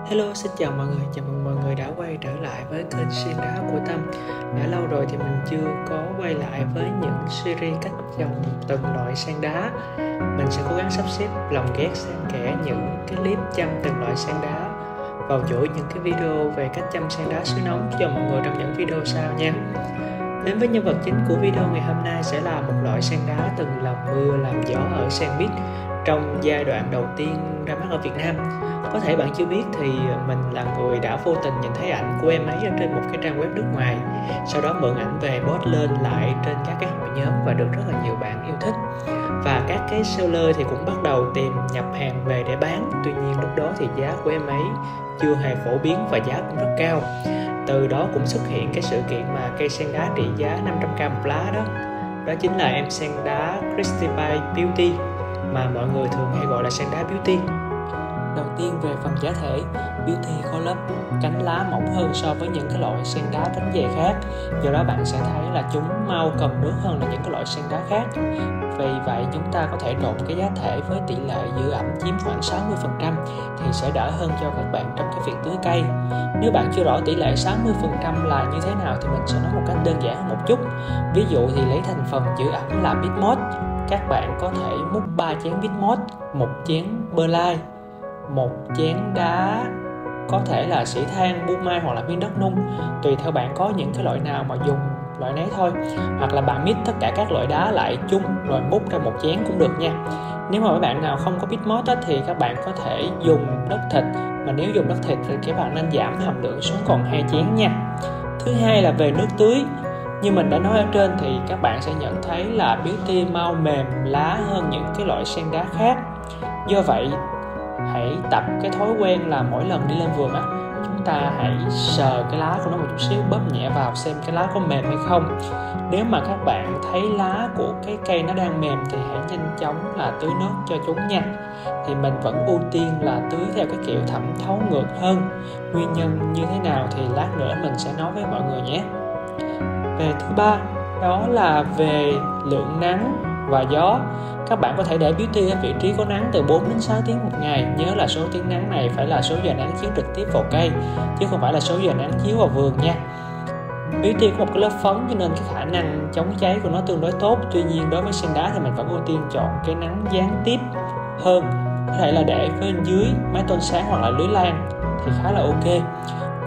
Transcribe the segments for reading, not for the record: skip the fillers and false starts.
Hello, xin chào mọi người, chào mừng mọi người đã quay trở lại với kênh Sen Đá của Tâm. Đã lâu rồi thì mình chưa có quay lại với những series cách trồng từng loại sen đá. Mình sẽ cố gắng sắp xếp lồng ghép xen kẽ những cái clip chăm từng loại sen đá vào chuỗi những cái video về cách chăm sen đá xứ nóng cho mọi người trong những video sau nha. Đến với nhân vật chính của video ngày hôm nay sẽ là một loại sen đá từng làm mưa làm gió ở Senbit trong giai đoạn đầu tiên ra mắt ở Việt Nam. Có thể bạn chưa biết thì mình là người đã vô tình nhìn thấy ảnh của em ấy ở trên một cái trang web nước ngoài, sau đó mượn ảnh về post lên lại trên các cái hội nhóm và được rất là nhiều bạn yêu thích. Và các cái seller thì cũng bắt đầu tìm nhập hàng về để bán. Tuy nhiên lúc đó thì giá của em ấy chưa hề phổ biến và giá cũng rất cao. Từ đó cũng xuất hiện cái sự kiện mà cây sen đá trị giá 500k một lá đó. Đó chính là em sen đá Christie by Beauty mà mọi người thường hay gọi là sen đá Beauty. Đầu tiên về phần giá thể, Beauty có lớp cánh lá mỏng hơn so với những cái loại sen đá cánh dày khác. Do đó bạn sẽ thấy là chúng mau cầm nước hơn là những cái loại sen đá khác. Vì vậy chúng ta có thể trộn cái giá thể với tỷ lệ giữ ẩm chiếm khoảng 60% thì sẽ đỡ hơn cho các bạn trong cái việc tưới cây. Nếu bạn chưa rõ tỷ lệ 60% là như thế nào thì mình sẽ nói một cách đơn giản hơn một chút. Ví dụ thì lấy thành phần giữ ẩm là Bitmos. Các bạn có thể múc 3 chén Bitmos, 1 chén Perlite, 1 chén đá có thể là sỉ than, bu mai hoặc là viên đất nung, tùy theo bạn có những cái loại nào mà dùng loại nấy thôi. Hoặc là bạn mix tất cả các loại đá lại chung rồi múc ra một chén cũng được nha. Nếu mà các bạn nào không có Bitmos thì các bạn có thể dùng đất thịt, mà nếu dùng đất thịt thì các bạn nên giảm hàm lượng xuống còn 2 chén nha. Thứ hai là về nước tưới. Như mình đã nói ở trên thì các bạn sẽ nhận thấy là Beauty mau mềm lá hơn những cái loại sen đá khác. Do vậy hãy tập cái thói quen là mỗi lần đi lên vườn chúng ta hãy sờ cái lá của nó một chút xíu, bóp nhẹ vào xem cái lá có mềm hay không. Nếu mà các bạn thấy lá của cái cây nó đang mềm thì hãy nhanh chóng là tưới nước cho chúng nha. Thì mình vẫn ưu tiên là tưới theo cái kiểu thẩm thấu ngược hơn. Nguyên nhân như thế nào thì lát nữa mình sẽ nói với mọi người nhé. Về thứ ba, đó là về lượng nắng và gió. Các bạn có thể để Beauty ở vị trí có nắng từ 4 đến 6 tiếng một ngày. Nhớ là số tiếng nắng này phải là số giờ nắng chiếu trực tiếp vào cây, chứ không phải là số giờ nắng chiếu vào vườn nha. Beauty có một cái lớp phấn cho nên cái khả năng chống cháy của nó tương đối tốt. Tuy nhiên đối với sen đá thì mình vẫn ưu tiên chọn cái nắng gián tiếp hơn. Có thể là để bên dưới mái tôn sáng hoặc là lưới lan thì khá là ok.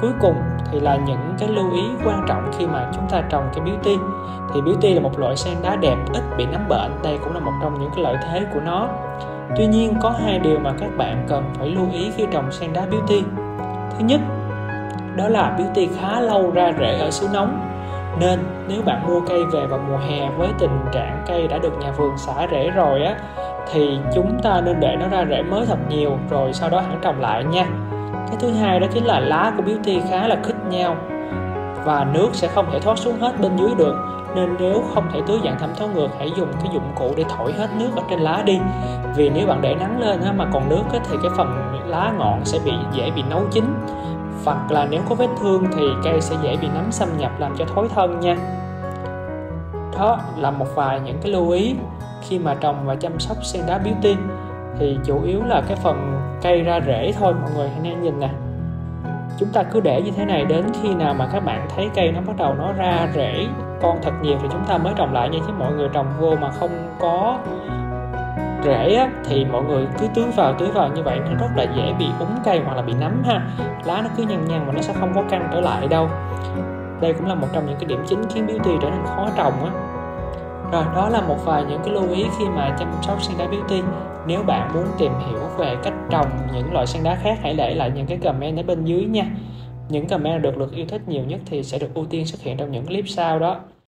Cuối cùng thì là những cái lưu ý quan trọng khi mà chúng ta trồng cái Beauty. Thì Beauty là một loại sen đá đẹp, ít bị nấm bệnh. Đây cũng là một trong những cái lợi thế của nó. Tuy nhiên có hai điều mà các bạn cần phải lưu ý khi trồng sen đá Beauty. Thứ nhất, đó là Beauty khá lâu ra rễ ở xứ nóng. Nên nếu bạn mua cây về vào mùa hè với tình trạng cây đã được nhà vườn xả rễ rồi thì chúng ta nên để nó ra rễ mới thật nhiều rồi sau đó hẳn trồng lại nha. Cái thứ hai đó chính là lá của Beauty khá là khít nhau và nước sẽ không thể thoát xuống hết bên dưới được. Nên nếu không thể tưới dạng thẩm thấu ngược, hãy dùng cái dụng cụ để thổi hết nước ở trên lá đi. Vì nếu bạn để nắng lên mà còn nước thì cái phần lá ngọn sẽ dễ bị nấu chín. Hoặc là nếu có vết thương thì cây sẽ dễ bị nấm xâm nhập làm cho thối thân nha. Đó là một vài những cái lưu ý khi mà trồng và chăm sóc sen đá Beauty. Thì chủ yếu là cái phần cây ra rễ thôi, mọi người hãy nên nhìn nè. Chúng ta cứ để như thế này đến khi nào mà các bạn thấy cây nó bắt đầu nó ra rễ con thật nhiều thì chúng ta mới trồng lại nha. Chứ mọi người trồng vô mà không có rễ thì mọi người cứ tưới vào như vậy nó rất là dễ bị úng cây hoặc là bị nấm ha. Lá nó cứ nhăn nhăn mà nó sẽ không có căng trở lại đâu. Đây cũng là một trong những cái điểm chính khiến Beauty trở nên khó trồng Rồi, đó là một vài những cái lưu ý khi mà chăm sóc sen đá Beauty. Nếu bạn muốn tìm hiểu về cách trồng những loại sen đá khác, hãy để lại những cái comment ở bên dưới nha. Những comment được yêu thích nhiều nhất thì sẽ được ưu tiên xuất hiện trong những clip sau đó.